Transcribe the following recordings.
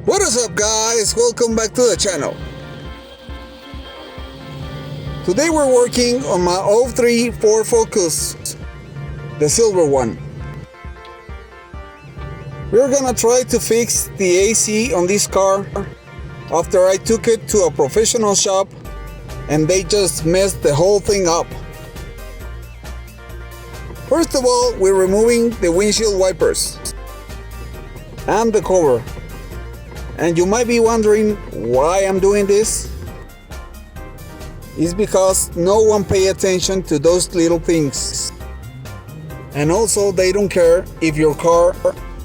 What is up, guys? Welcome back to the channel. Today we're working on my 03 Ford Focus, the silver one. We're gonna try to fix the AC on this car after I took it to a professional shop and they just messed the whole thing up. First of all, we're removing the windshield wipers and the cover. And you might be wondering why I'm doing this. It's because no one pays attention to those little things. And also they don't care if your car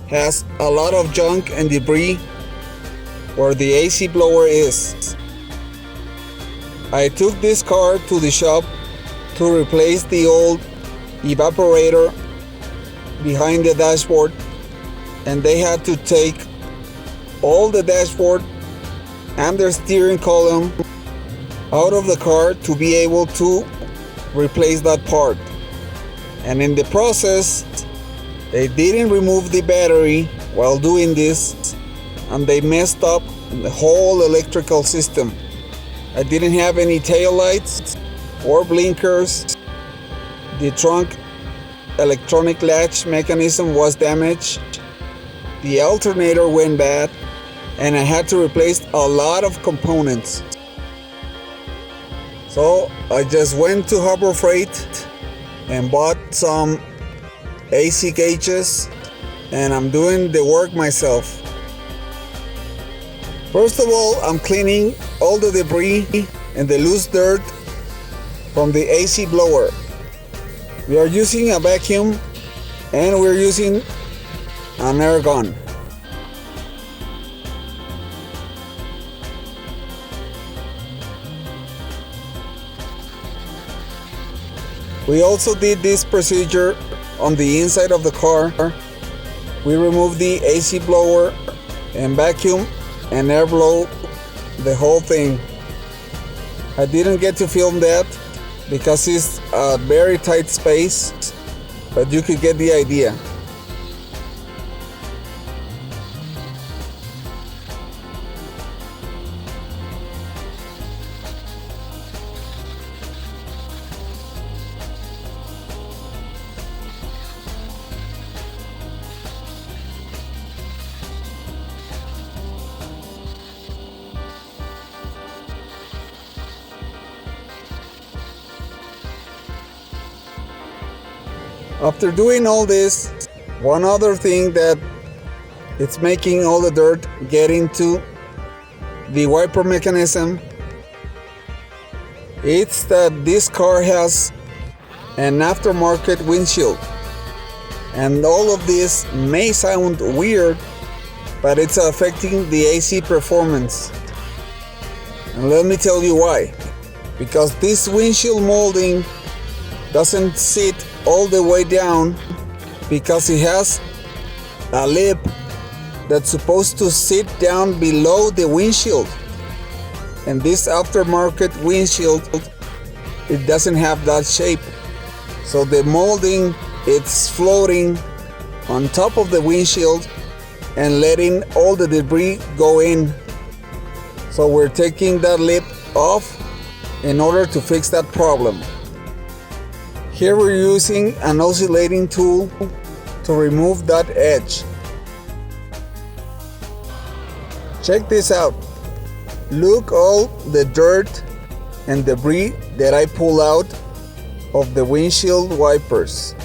has a lot of junk and debris where the AC blower is. I took this car to the shop to replace the old evaporator behind the dashboard, and they had to take all the dashboard and the steering column out of the car to be able to replace that part. And in the process, they didn't remove the battery while doing this, and they messed up the whole electrical system. I didn't have any tail lights or blinkers. The trunk electronic latch mechanism was damaged. The alternator went bad, and I had to replace a lot of components. So I just went to Harbor Freight and bought some AC gauges, and I'm doing the work myself. First of all, I'm cleaning all the debris and the loose dirt from the AC blower. We are using a vacuum and we're using an air gun. We also did this procedure on the inside of the car. We removed the AC blower and vacuum and air blow the whole thing. I didn't get to film that because it's a very tight space, but you could get the idea. After doing all this, one other thing that it's making all the dirt get into the wiper mechanism, it's that this car has an aftermarket windshield. And all of this may sound weird, but it's affecting the AC performance. And let me tell you why. Because this windshield molding doesn't sit all the way down, because it has a lip that's supposed to sit down below the windshield, and this aftermarket windshield, it doesn't have that shape. So the molding, it's floating on top of the windshield and letting all the debris go in. So we're taking that lip off in order to fix that problem. Here we're using an oscillating tool to remove that edge. Check this out. Look all the dirt and debris that I pull out of the windshield wipers.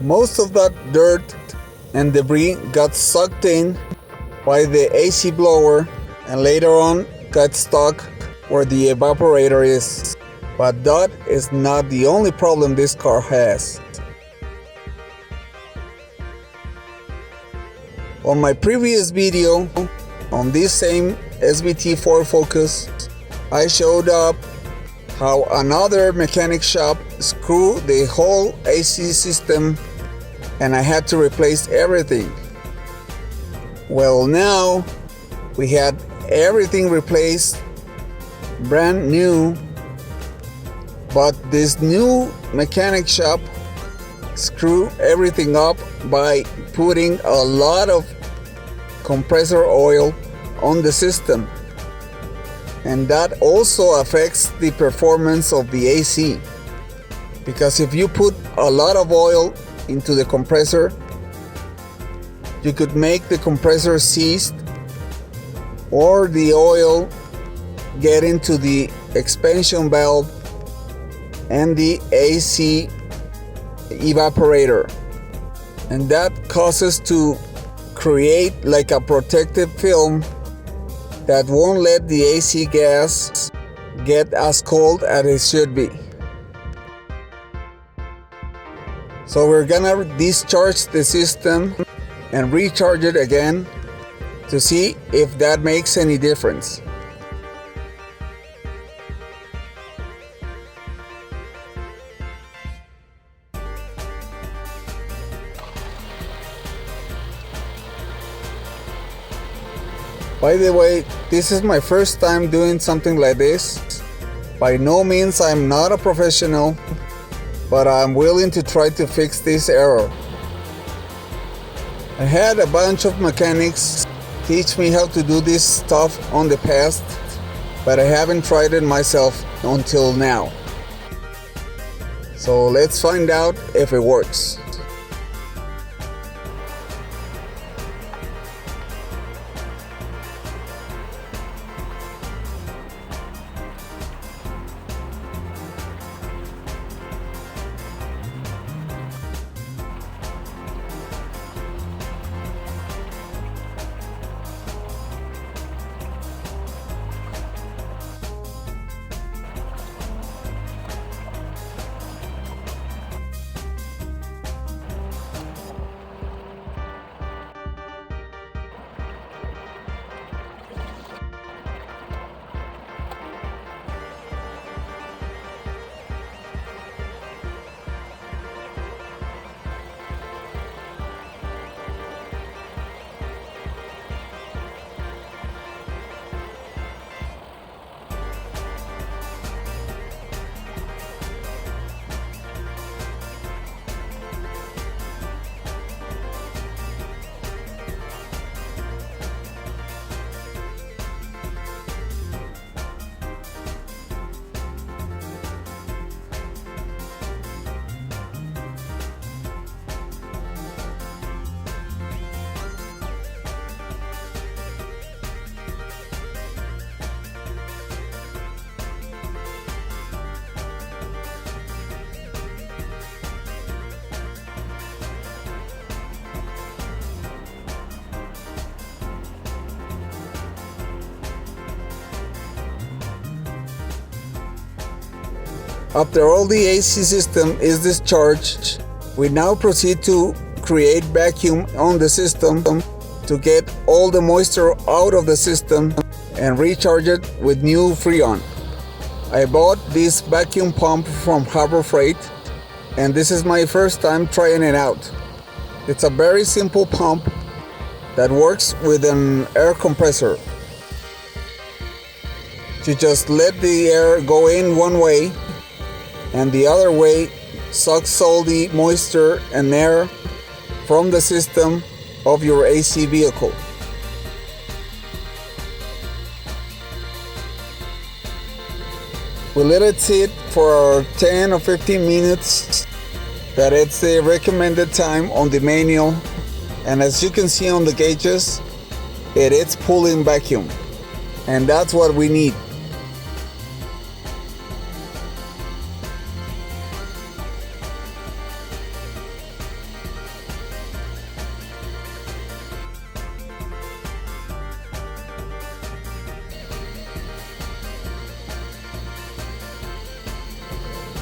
Most of that dirt and debris got sucked in by the AC blower and later on got stuck where the evaporator is. But that is not the only problem this car has. On my previous video on this same SVT Ford Focus, I showed up how another mechanic shop screwed the whole AC system and I had to replace everything. Well, now we had everything replaced, brand new, but this new mechanic shop screw everything up by putting a lot of compressor oil on the system, and that also affects the performance of the AC, because if you put a lot of oil into the compressor, you could make the compressor seize, or the oil get into the expansion valve and the AC evaporator, and that causes to create like a protective film that won't let the AC gas get as cold as it should be. So we're gonna discharge the system and recharge it again to see if that makes any difference. By the way, this is my first time doing something like this. By no means I'm not a professional, but I'm willing to try to fix this error. I had a bunch of mechanics teach me how to do this stuff on the past, but I haven't tried it myself until now. So let's find out if it works. After all the AC system is discharged, we now proceed to create vacuum on the system to get all the moisture out of the system and recharge it with new Freon. I bought this vacuum pump from Harbor Freight, and this is my first time trying it out. It's a very simple pump that works with an air compressor. You just let the air go in one way, and the other way sucks all the moisture and air from the system of your AC vehicle. We let it sit for 10 or 15 minutes. That it's the recommended time on the manual, and as you can see on the gauges, it's pulling vacuum, and that's what we need.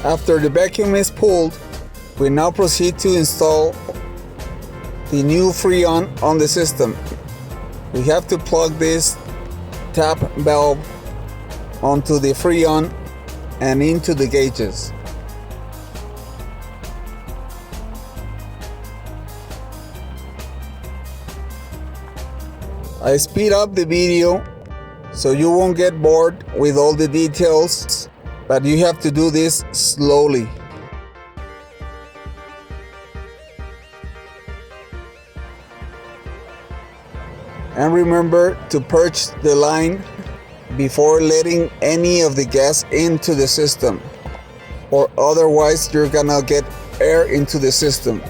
After the vacuum is pulled, we now proceed to install the new Freon on the system. We have to plug this tap valve onto the Freon and into the gauges. I speed up the video so you won't get bored with all the details, but you have to do this slowly. And remember to purge the line before letting any of the gas into the system, or otherwise you're gonna get air into the system.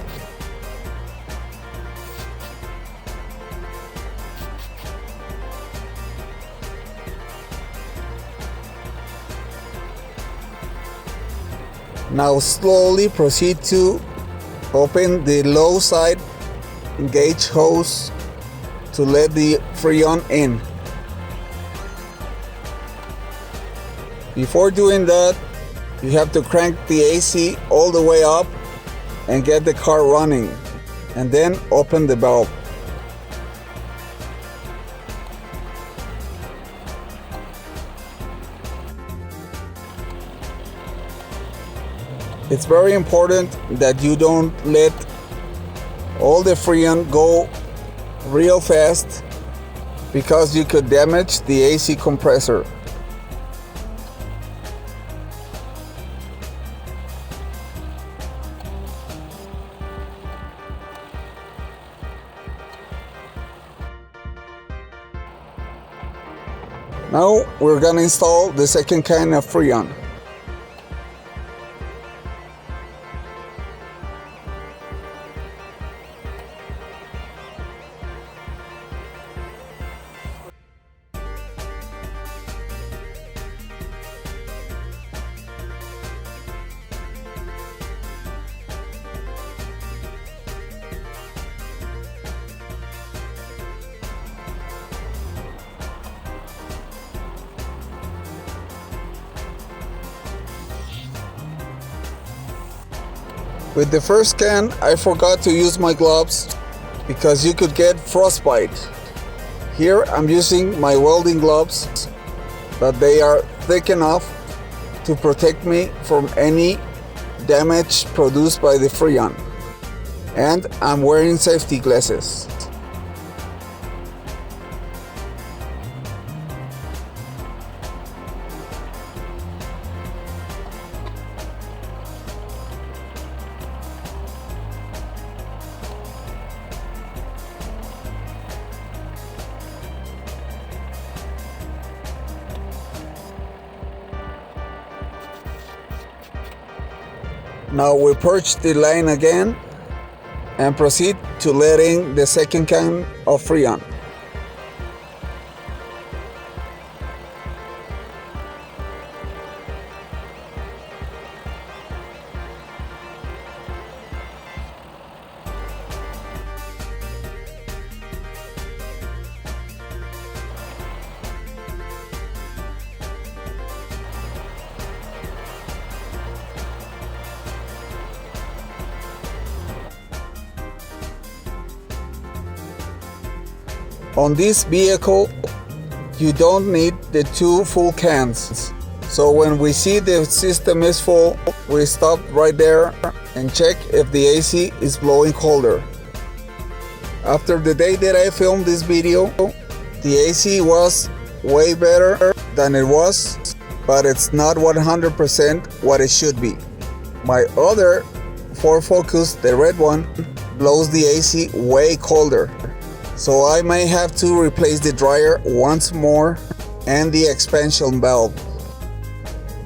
Now slowly proceed to open the low side gauge hose to let the Freon in. Before doing that, you have to crank the AC all the way up and get the car running, and then open the valve. It's very important that you don't let all the Freon go real fast, because you could damage the AC compressor. Now we're gonna install the second kind of Freon. With the first can, I forgot to use my gloves because you could get frostbite. Here I'm using my welding gloves, but they are thick enough to protect me from any damage produced by the Freon. And I'm wearing safety glasses. Now we purge the line again and proceed to let in the second can of Freon. On this vehicle, you don't need the 2 full cans. So when we see the system is full, we stop right there and check if the AC is blowing colder. After the day that I filmed this video, the AC was way better than it was, but it's not 100% what it should be. My other Ford Focus, the red one, blows the AC way colder. So I may have to replace the dryer once more and the expansion valve.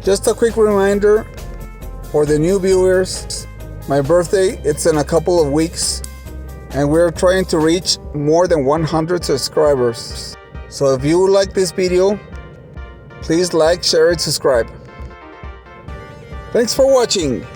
Just a quick reminder for the new viewers, my birthday it's in a couple of weeks and we're trying to reach more than 100 subscribers. So if you like this video, please like, share and subscribe. Thanks for watching.